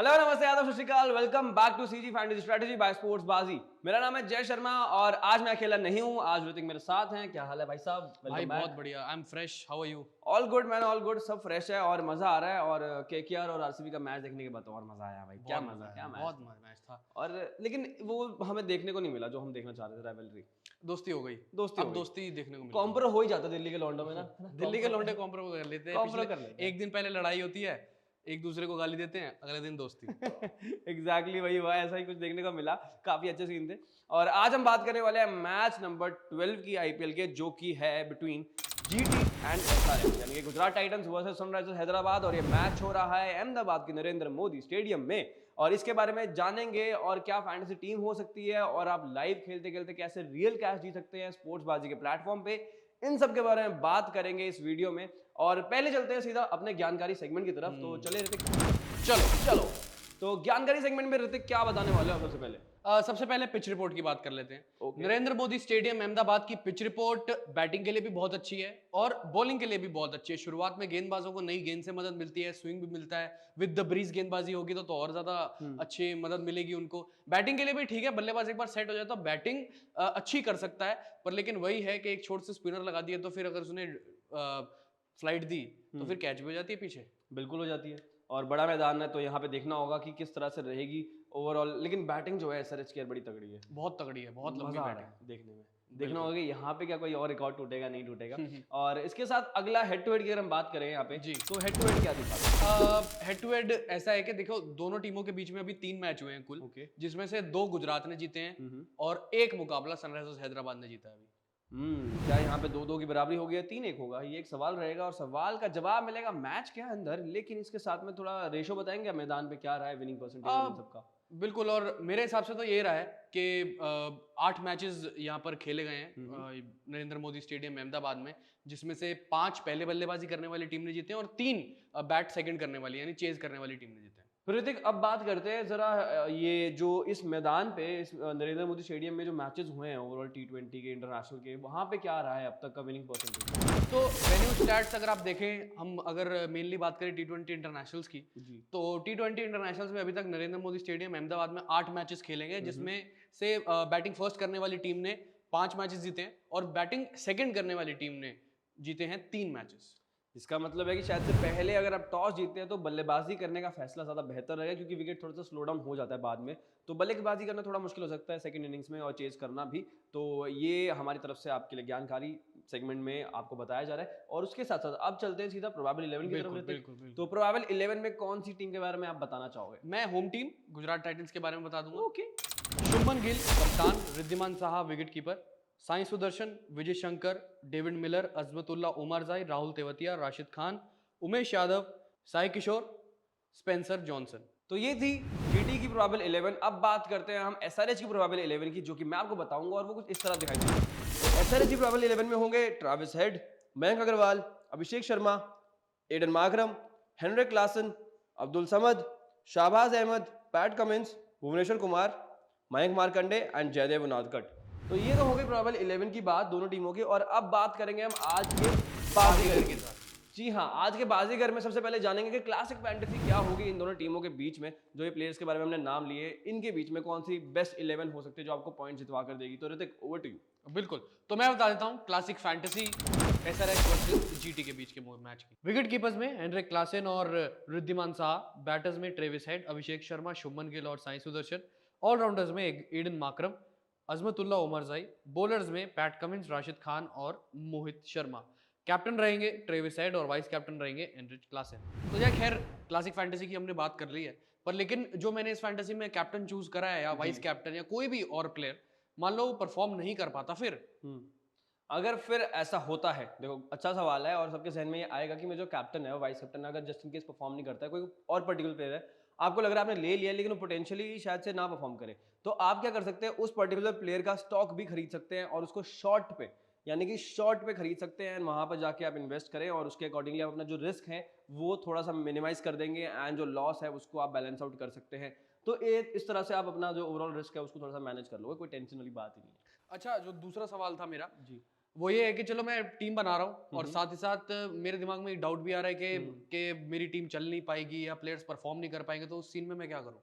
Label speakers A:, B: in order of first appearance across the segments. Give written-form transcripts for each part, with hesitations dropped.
A: Hello नमस्ते आदाब सत श्री अकाल welcome back to CG fantasy strategy by sports Baazi. मेरा नाम है जय शर्मा और आज मैं अकेला नहीं हूं, आज ऋतिक मेरे साथ हैं। क्या हाल है भाई साहब?
B: भाई
A: वेलकम
B: बहुत
A: बैक।
B: बढ़िया। I am fresh. How are you?
A: All good man, all good, सब फ्रेश है और मजा आ रहा है। और केकेआर और आरसीबी का मैच देखने के बाद तो और मजा आया भाई। क्या
B: बहुत
A: मजा,
B: मजा आया,
A: क्या मैच
B: बहुत
A: था।
B: मैच था।
A: और लेकिन वो हमें देखने को नहीं मिला जो हम देखना चाह रहे थे, राइवलरी।
B: दोस्ती हो गई।
A: दोस्ती हो
B: अब
A: गई।
B: दोस्ती देखने को मिलेगी।
A: कॉम्प्रो हो ही जाता दिल्ली के लौंडों में ना, है ना?
B: दिल्ली के लौंडे कॉम्प्रो कर लेते हैं।
A: कॉम्प्रो
B: पिछले
A: कर लेते हैं।
B: एक दिन पहले लड़ाई होती है, एक दूसरे को गाली देते हैं, अगले दिन दोस्ती।
A: एग्जैक्टली वही हुआ, ऐसा ही कुछ देखने को मिला। काफी अच्छे सीन थे। और आज हम बात करने वाले हैं मैच नंबर 12 की आईपीएल के, जो कि है बिटवीन जीटी एंड एसआरएच, यानी कि Gujarat Titans versus Sunrisers Hyderabad. और ये मैच हो रहा है अहमदाबाद के नरेंद्र मोदी स्टेडियम में। और इसके बारे में जानेंगे और क्या फैंटेसी टीम हो सकती है और आप लाइव खेलते खेलते कैसे रियल कैश जीत सकते हैं स्पोर्ट्स बाजी के प्लेटफॉर्म पे, इन सब के बारे में बात करेंगे इस वीडियो में। और पहले चलते हैं सीधा अपने ज्ञानकारी सेगमेंट की तरफ। तो चले ऋतिक, चलो चलो। तो ज्ञानकारी सेगमेंट में ऋतिक क्या बताने वाले हो सबसे पहले?
B: सबसे पहले पिच रिपोर्ट की बात कर लेते हैं।
A: Okay.
B: नरेंद्र मोदी स्टेडियम अहमदाबाद की पिच रिपोर्ट बैटिंग के लिए भी बहुत अच्छी है और बॉलिंग के लिए भी बहुत अच्छी है। शुरुआत में गेंदबाजों को नई गेंद से मदद मिलती है, स्विंग भी मिलता है। विद द ब्रीज गेंदबाजी होगी तो और ज्यादा अच्छी मदद मिलेगी उनको। बैटिंग के लिए भी ठीक है, बल्लेबाज एक बार सेट हो जाए तो बैटिंग अच्छी कर सकता है। पर लेकिन वही है कि एक छोटे से स्पिनर लगा दिए तो फिर अगर उसने फ्लाइट दी तो फिर कैच भी हो जाती है पीछे।
A: बिल्कुल हो जाती है। और बड़ा मैदान है तो यहाँ पे देखना होगा कि किस तरह से रहेगी ओवरऑल। लेकिन बैटिंग जो है एसआरएच की बड़ी तगड़ी है।
B: बहुत तगड़ी है, बहुत लंबी
A: मजा आ रहा
B: बैटिंग।
A: है देखने में। देखना होगा कि यहाँ पे क्या कोई और रिकॉर्ड टूटेगा नहीं टूटेगा। और इसके साथ अगला हेड टू हेड की अगर हम बात करें यहाँ पे,
B: जी।
A: तो हेड टू हेड क्या दिखा?
B: हेड टू हेड ऐसा है कि देखो, दोनों टीमों के बीच में अभी 3 मैच हुए हैं कुल।
A: Okay.
B: जिसमें से 2 गुजरात ने जीते हैं और एक मुकाबला सनराइजर्स हैदराबाद ने जीता है अभी।
A: क्या यहाँ पे 2-2 की बराबरी हो गई है, 3-1 होगा? ये एक सवाल रहेगा और सवाल का जवाब मिलेगा मैच के अंदर। लेकिन इसके साथ में थोड़ा रेशो बताएंगे मैदान पे क्या रहा है, विनिंग परसेंटेज इन सबका?
B: बिल्कुल। और मेरे हिसाब से तो ये रहा है कि 8 मैचेस यहाँ पर खेले गए हैं नरेंद्र मोदी स्टेडियम अहमदाबाद में, जिसमें से 5 पहले बल्लेबाजी करने वाली टीम ने जीते हैं और 3 बैट सेकंड करने वाली यानी चेज करने वाली टीम ने जीते हैं।
A: ऋतिक, अब बात करते हैं जरा ये जो इस मैदान पे, इस नरेंद्र मोदी स्टेडियम में जो मैचेस हुए हैं ओवरऑल टी20 के, इंटरनेशनल के, वहां पे क्या रहा है अब तक का विनिंग परसेंटेज?
B: तो वेन्यू स्टैट्स अगर आप देखें, हम अगर मेनली बात करें टी20 इंटरनेशनल्स की, तो टी20 इंटरनेशनल्स में अभी तक नरेंद्र मोदी स्टेडियम अहमदाबाद में 8 मैचेस खेले गए, जिसमें से बैटिंग फर्स्ट करने वाली टीम ने 5 मैचेस जीते हैं और बैटिंग सेकंड करने वाली टीम ने जीते हैं 3 मैचेस।
A: इसका मतलब है कि शायद से पहले अगर आप टॉस जीतते हैं तो बल्लेबाजी करने का फैसला ज़्यादा बेहतर रहेगा, क्योंकि विकेट थोड़ा सा स्लो डाउन हो जाता है बाद में। तो बल्लेबाजी करना थोड़ा मुश्किल हो सकता है सेकंड इनिंग्स में और चेज करना भी। तो ये हमारी तरफ से आपके लिए ज्ञानकारी सेगमेंट में आपको बताया जा रहा है। और उसके साथ साथ अब चलते हैं सीधा प्रोबेबल 11 की तरफ।
B: बिल्कुल।
A: तो प्रोबेबल 11 में कौन सी टीम के बारे में आप बताना चाहोगे?
B: मैं होम टीम गुजरात टाइटंस के बारे में बता दूंगा।
A: ओके।
B: शुभमन गिल कप्तान, Riddhiman Saha wicket keeper, Sai Sudarshan, Vijay Shankar, David Miller, Azmatullah Omarzai, Rahul Tewatia, Rashid Khan, Umesh Yadav, Sai किशोर, स्पेंसर जॉनसन।
A: तो ये थी जीटी की प्रोबेबल 11। अब बात करते हैं हम एसआरएच की प्रोबेबल 11 की, जो कि मैं आपको बताऊंगा और वो कुछ इस तरह दिखाई देगी। तो एसआरएच की प्रोबेबल 11 में होंगे Travis Head, Mayank Agarwal, Abhishek Sharma, Aiden Markram, Heinrich Klaasen, Abdul Samad, Shahbaz Ahmed, Pat Cummins, Bhuvneshwar Kumar, Mayank Markande and Jaydev Unadkat. तो ये तो हो गई प्रोबेबल 11 की बात दोनों टीमों की। और अब बात करेंगे हम आज के बाजीगर की। जी हाँ, आज के बाजीगर में सबसे पहले जानेंगे कि क्लासिक फैंटेसी क्या होगी इन दोनों टीमों के बीच में। जो ये प्लेयर्स के बारे में हमने नाम लिए, इनके बीच में कौन सी बेस्ट 11 हो सकती है जो आपको पॉइंट जितवा कर देगी। तो ऋतिक, ओवर टू यू।
B: बिल्कुल। तो मैं बता देता हूं classic fantasy SRH versus GT के बीच के मैच की। विकेट कीपर्स में हेनरिक क्लासन और रिद्धिमान साहा, बैटर्स में ट्रेविस हेड, अभिषेक शर्मा, शुभमन गिल और साई सुदर्शन, ऑलराउंडर्स में Aiden Markram, Azmatullah Omarzai, bowlers में पैट कमिंस, राशिद खान और मोहित शर्मा। कैप्टन रहेंगे ट्रेविस हेड और वाइस कैप्टन रहेंगे हेनरिक क्लासन। तो यार खैर, क्लासिक फैंटेसी की हमने बात कर ली है, पर लेकिन जो मैंने इस फैंटेसी में कैप्टन चूज करा है या वाइस कैप्टन या कोई भी और प्लेयर, मान लो वो परफॉर्म नहीं कर पाता, फिर
A: अगर फिर ऐसा होता है, देखो अच्छा सवाल है और सबके जहन में ये आएगा कि मैं जो कैप्टन है वाइस कैप्टन है, अगर जस्ट इन केस परफॉर्म नहीं करता है, कोई और पर्टिकुलर प्लेयर है, आपको लग रहा है आपने ले लिया लेकिन वो पोटेंशियली शायद से ना परफॉर्म करे, तो आप क्या कर सकते हैं, उस पर्टिकुलर प्लेयर का स्टॉक भी खरीद सकते हैं और उसको शॉर्ट पे, यानी कि शॉर्ट पे खरीद सकते हैं। वहां पर जाके आप इन्वेस्ट करें और उसके अकॉर्डिंगली आप अपना जो रिस्क है वो थोड़ा सा मिनिमाइज कर देंगे एंड जो लॉस है उसको आप बैलेंस आउट कर सकते हैं। तो इस तरह से आप अपना जो ओवरऑल रिस्क है उसको थोड़ा सा मैनेज कर लोगे, कोई टेंशन वाली बात ही नहीं है।
B: अच्छा, जो दूसरा सवाल था मेरा,
A: जी,
B: वो ये है कि चलो मैं टीम बना रहा हूँ और
A: हम्म।
B: साथ ही साथ मेरे दिमाग में एक डाउट भी आ रहा है कि मेरी टीम चल नहीं पाएगी या प्लेयर्स परफॉर्म नहीं कर पाएंगे, तो उस सीन में मैं क्या करूँ?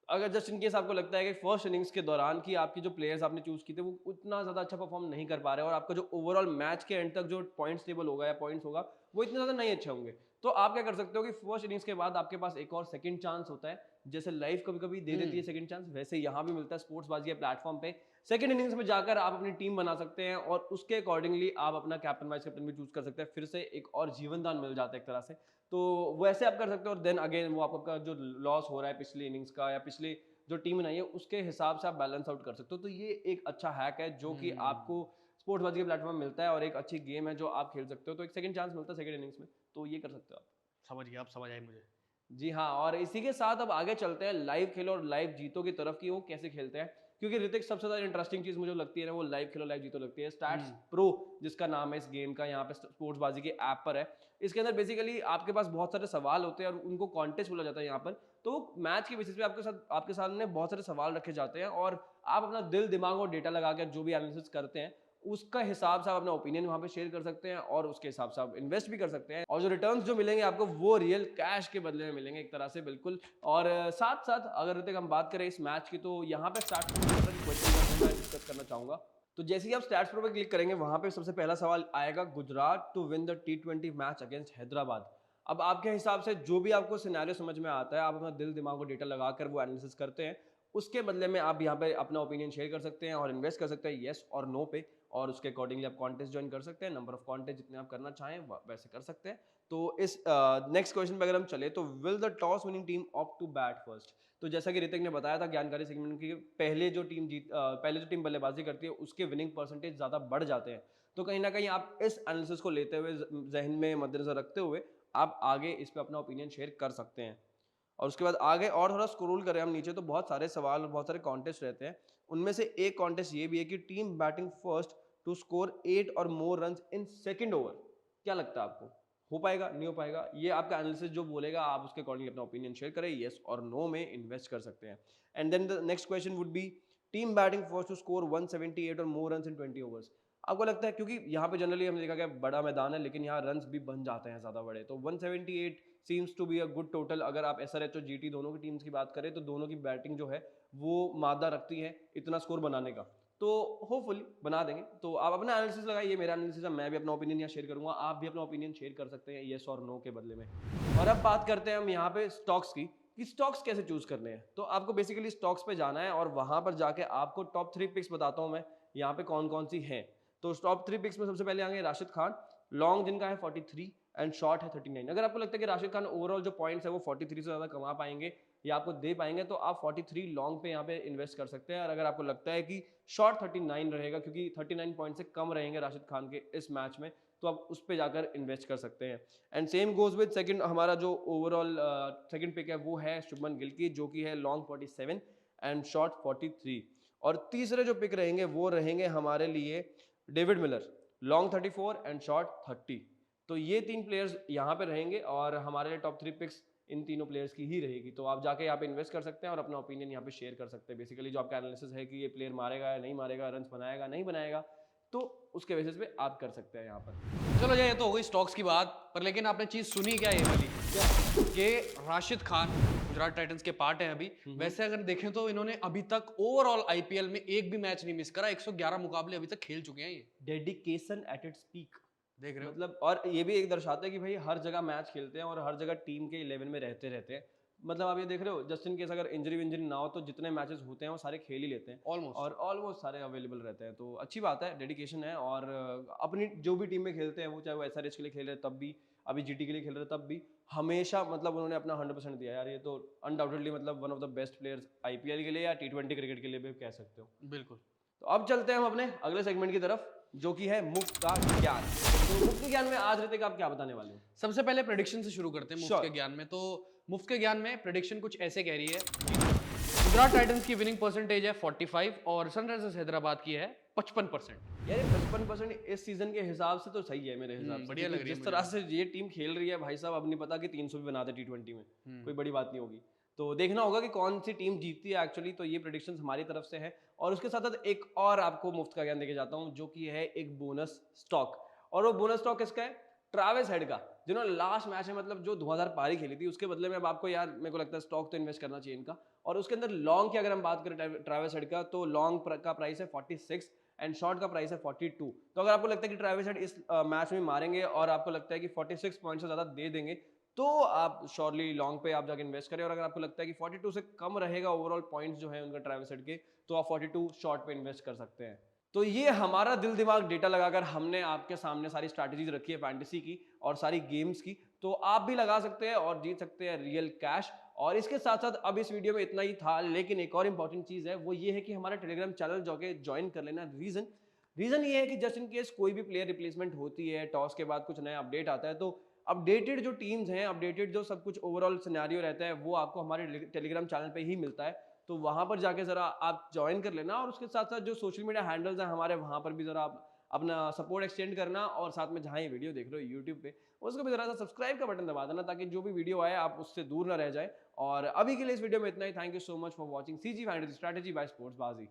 A: अगर जस्ट इन केस आपको लगता है कि फर्स्ट इनिंग्स के दौरान कि आपकी जो प्लेयर्स आपने चूज किए थे वो उतना ज्यादा अच्छा परफॉर्म नहीं कर पा रहे और आपका जो ओवरऑल मैच के एंड तक जो पॉइंट्स टेबल होगा या पॉइंट्स होगा वो इतने ज्यादा नहीं अच्छे होंगे, तो आप क्या कर सकते हो कि फर्स्ट इनिंग्स के बाद आपके पास एक और सेकंड चांस होता है। जैसे लाइफ कभी कभी दे देती है सेकंड चांस, वैसे यहाँ भी मिलता है स्पोर्ट्स बाजी के प्लेटफॉर्म पे। सेकंड इनिंग्स में जाकर आप अपनी टीम बना सकते हैं और उसके अकॉर्डिंगली आप अपना कैप्टन वाइस कैप्टन भी चूज कर सकते हैं, फिर से एक और जीवन दान मिल जाता है एक तरह से। तो वैसे आप कर सकते हो और देन अगेन वो आपका जो लॉस हो रहा है पिछली इनिंग्स का या पिछली जो टीम बनाई है उसके हिसाब से आप बैलेंस आउट कर सकते हो। तो ये एक अच्छा हैक है जो कि आपको स्पोर्ट्स बाजी के प्लेटफॉर्म मिलता है और एक अच्छी गेम है जो आप खेल सकते हो। तो एक सेकंड चांस मिलता है सेकंड इनिंग्स में, तो ये कर सकते हो आप।
B: समझ गया, अब समझ आई मुझे।
A: जी हाँ, और इसी के साथ अब आगे चलते हैं लाइव खेलो और लाइव जीतो की तरफ की वो कैसे खेलते हैं, क्योंकि ऋतिक सबसे ज्यादा इंटरेस्टिंग चीज मुझे लगती है ना वो लाइव खेलो लाइव जीतो लगती है। स्टैट्स प्रो जिसका नाम है इस गेम का, यहाँ पे स्पोर्ट्स बाजी के ऐप पर है। इसके अंदर बेसिकली आपके पास बहुत सारे सवाल होते हैं और उनको कॉन्टेस्ट बोला जाता है यहाँ पर। तो मैच के बेसिस पे आपके सामने बहुत सारे सवाल रखे जाते हैं और आप अपना दिल दिमाग और डेटा लगा कर जो भी एनालिसिस करते हैं उसका हिसाब से आप अपना ओपिनियन वहां पे शेयर कर सकते हैं और उसके हिसाब से आप इन्वेस्ट भी कर सकते हैं और जो रिटर्न्स जो मिलेंगे आपको वो रियल कैश के बदले में मिलेंगे एक तरह से, बिल्कुल। और साथ साथ अगर ऋतिक हम बात करें इस मैच की, तो यहाँ पे स्टार्ट क्वेश्चन मैं डिस्कस करना चाहूंगा। तो जैसे ही आप स्टैट्स प्रो पे क्लिक करेंगे वहां पे सबसे पहला सवाल आएगा, Gujarat to win the T20 match against Hyderabad. अब आपके हिसाब से जो भी आपको सिनेरियो समझ में आता है आप अपना दिल दिमाग और डेटा लगाकर वो एनालिसिस करते हैं, उसके बदले में आप यहाँ पे अपना ओपिनियन शेयर कर सकते हैं और इन्वेस्ट कर सकते हैं येस और नो पे। और उसके अकॉर्डिंगली आप कॉन्टेस्ट ज्वाइन कर सकते हैं, नंबर ऑफ कॉन्टेस्ट जितने आप करना चाहें वैसे कर सकते हैं। तो इस नेक्स्ट क्वेश्चन पे अगर हम चले तो will the toss winning team opt to bat first. तो जैसा कि ऋतिक ने बताया था ज्ञानकारी सेगमेंट की, पहले जो टीम बल्लेबाजी करती है उसके विनिंग परसेंटेज ज्यादा बढ़ जाते हैं। तो कहीं ना कहीं आप इस एनालिसिस को लेते हुए जहन में मद्देनजर रखते हुए आप आगे इस पे अपना ओपिनियन शेयर कर सकते हैं। और उसके बाद आगे और थोड़ा स्क्रॉल करें हम नीचे तो बहुत सारे सवाल और बहुत सारे कॉन्टेस्ट रहते हैं। उनमें से एक कॉन्टेस्ट ये भी है कि team batting first to score 8 और more runs in second over. क्या लगता है आपको, हो पाएगा नहीं हो पाएगा? ये आपका एनालिसिस जो बोलेगा आप उसके अकॉर्डिंग अपना ओपिनियन शेयर करें, येस और नो में इन्वेस्ट कर सकते हैं। And then the next question would be team batting first to score 178 और मोर रन्स इन 20 ओवर्स। आपको लगता है, क्योंकि यहाँ पे जनरली हमने देखा कि बड़ा मैदान है लेकिन यहाँ रन्स भी बन जाते हैं ज्यादा बड़े, तो 178 seems to be a good total. अगर आप SRH और GT दोनों की टीम्स की बात करें तो दोनों की बैटिंग जो है वो मादा रखती है इतना स्कोर बनाने का, तो होपफुली बना देंगे। तो आप अपना एनालिसिस लगाइए, मेरा एनालिसिस है, मैं भी अपना ओपिनियन यहाँ शेयर करूंगा, आप भी अपना ओपिनियन शेयर कर सकते हैं येस और नो के बदले में। और अब बात करते हैं हम यहाँ पे स्टॉक्स की कि स्टॉक्स कैसे चूज करने हैं। तो आपको बेसिकली स्टॉक्स पे जाना है और वहां पर जाके आपको टॉप 3 पिक्स बताता हूँ मैं यहाँ पे कौन कौन सी हैं। तो टॉप 3 पिक्स में सबसे पहले आएंगे राशिद खान, लॉन्ग जिनका है 43 एंड शॉर्ट है 39। अगर आपको लगता है कि राशिद खान ओवरऑल जो पॉइंट्स है वो 43 से ज्यादा कमा पाएंगे या आपको दे पाएंगे तो आप 43 लॉन्ग पे यहाँ पे इन्वेस्ट कर सकते हैं। और अगर आपको लगता है कि शॉर्ट 39 रहेगा क्योंकि 39 पॉइंट से कम रहेंगे राशिद खान के इस मैच में, तो आप उस पे जाकर इन्वेस्ट कर सकते हैं। And same goes with second, हमारा जो ओवरऑल सेकंड पिक है वो है शुभमन गिल की, जो कि है लॉन्ग 47 एंड शॉर्ट 43। और तीसरे जो पिक रहेंगे वो रहेंगे हमारे लिए David Miller, long 34 and short 30। तो ये 3 प्लेयर्स यहाँ पे रहेंगे और हमारे लिए टॉप 3 पिक्स इन तीनों प्लेयर्स की ही रहेगी। तो आप जाके यहाँ पे इन्वेस्ट कर सकते हैं और अपना ओपिनियन यहाँ पे शेयर कर सकते हैं। बेसिकली जो आपका एनालिसिस है कि ये प्लेयर मारेगा या नहीं मारेगा, रन्स बनाएगा नहीं बनाएगा, तो उसके बेसिस पे आप कर सकते हैं यहाँ पर।
B: चलो ये तो हो गई स्टॉक्स की बात, पर लेकिन आपने चीज सुनी क्या ये वाली, कि राशिद खान गुजरात टाइटंस के पार्ट है अभी। वैसे अगर देखें तो इन्होंने अभी तक ओवरऑल IPL में एक भी मैच नहीं मिस करा, 111 मुकाबले अभी तक खेल चुके हैं ये।
A: डेडिकेशन एट इट्स पीक,
B: देख रहे हो
A: मतलब। और ये भी एक दर्शाता है कि भाई हर जगह मैच खेलते हैं और हर जगह टीम के 11 में रहते हैं। मतलब आप ये देख रहे हो जस्ट इन केस अगर इंजरी विंजरी ना हो तो जितने मैचेस होते हैं वो सारे खेल ही लेते हैं
B: ऑलमोस्ट।
A: और ऑलमोस्ट सारे अवेलेबल रहते हैं। तो अच्छी बात है, डेडिकेशन है। और अपनी जो भी टीम में खेलते हैं वो चाहे वो SRH के लिए खेल रहे तब भी, अभी GT के लिए खेल रहे तब भी, हमेशा मतलब उन्होंने अपना 100% दिया यार। ये तो अनडाउटेडली मतलब one of the best players IPL के लिए या T20 क्रिकेट के लिए भी कह सकते हो।
B: बिल्कुल।
A: तो अब चलते हैं हम अपने अगले सेगमेंट की तरफ जो कि है मुफ्त का ज्ञान। तो मुफ्त के ज्ञान में आज ऋतिक आप क्या बताने वाले हो?
B: सबसे पहले प्रेडिक्शन से शुरू करते हैं मुफ्त के ज्ञान में। तो मुफ्त के ज्ञान में प्रेडिक्शन कुछ ऐसे कह रही है, गुजरात टाइटंस की विनिंग परसेंटेज है 45 और सनराइजर्स हैदराबाद की है 55%।
A: यार 55% इस सीजन के हिसाब से तो सही है मेरे हिसाब से।
B: बढ़िया लग रही है
A: जिस तरह से ये टीम खेल रही है भाई साहब, अब नहीं पता कि 300 भी बना दे T20 में, कोई बड़ी बात नहीं होगी। तो देखना होगा कि कौन सी टीम जीतती है एक्चुअली। तो ये प्रेडिक्शंस हमारी तरफ से है और उसके साथ साथ एक और आपको मुफ्त का ज्ञान देके जाता हूँ जो कि है एक बोनस स्टॉक। और वो बोनस स्टॉक किसका है? ट्रैविस हेड का, जिन्होंने लास्ट मैच में मतलब जो 2000 पारी खेली थी उसके बदले में अब आपको यार मेरे को लगता है स्टॉक तो इन्वेस्ट करना चाहिए इनका। और उसके अंदर लॉन्ग की अगर हम बात करें ट्रैविस हेड का, तो लॉन्ग का प्राइस है 46 एंड शॉर्ट का प्राइस है 42। तो अगर आपको लगता है कि ट्रैविस हेड इस मैच में मारेंगे और आपको लगता है कि 46 पॉइंट से ज्यादा दे देंगे, तो आप श्योरली लॉन्ग पे आप जाके इन्वेस्ट करें। और अगर आपको लगता है कि 42 से कम रहेगा ओवरऑल पॉइंट्स जो है उनका ट्रैविस हेड के, तो आप 42 शॉर्ट पे इन्वेस्ट कर सकते हैं। तो ये हमारा दिल दिमाग डेटा लगाकर हमने आपके सामने सारी स्ट्रैटेजीज रखी है फैंटेसी की और सारी गेम्स की, तो आप भी लगा सकते हैं और जीत सकते हैं रियल कैश। और इसके साथ साथ अब इस वीडियो में इतना ही था, लेकिन एक और इंपॉर्टेंट चीज है, वो ये है कि हमारा टेलीग्राम चैनल जाके ज्वाइन कर लेना। रीजन ये है कि जस्ट इन केस कोई भी प्लेयर रिप्लेसमेंट होती है, टॉस के बाद कुछ नया अपडेट आता है, तो अपडेटेड जो टीम्स हैं, अपडेटेड जो सब कुछ ओवरऑल सिनेरियो रहता है, वो आपको हमारे टेलीग्राम चैनल पे ही मिलता है। तो वहां पर जाके जरा आप ज्वाइन कर लेना और उसके साथ साथ जो सोशल मीडिया हैंडल्स हैं हमारे, वहां पर भी जरा आप अपना सपोर्ट एक्सटेंड करना। और साथ में जहां ये वीडियो देख रहे हो यूट्यूब पे, उसको भी जरा सा सब्सक्राइब का बटन दबा देना, ताकि जो भी वीडियो आए आप उससे दूर ना रह जाए। और अभी के लिए इस वीडियो में इतना ही। Thank you so much for watching CG fantasy strategy by sports बाजी।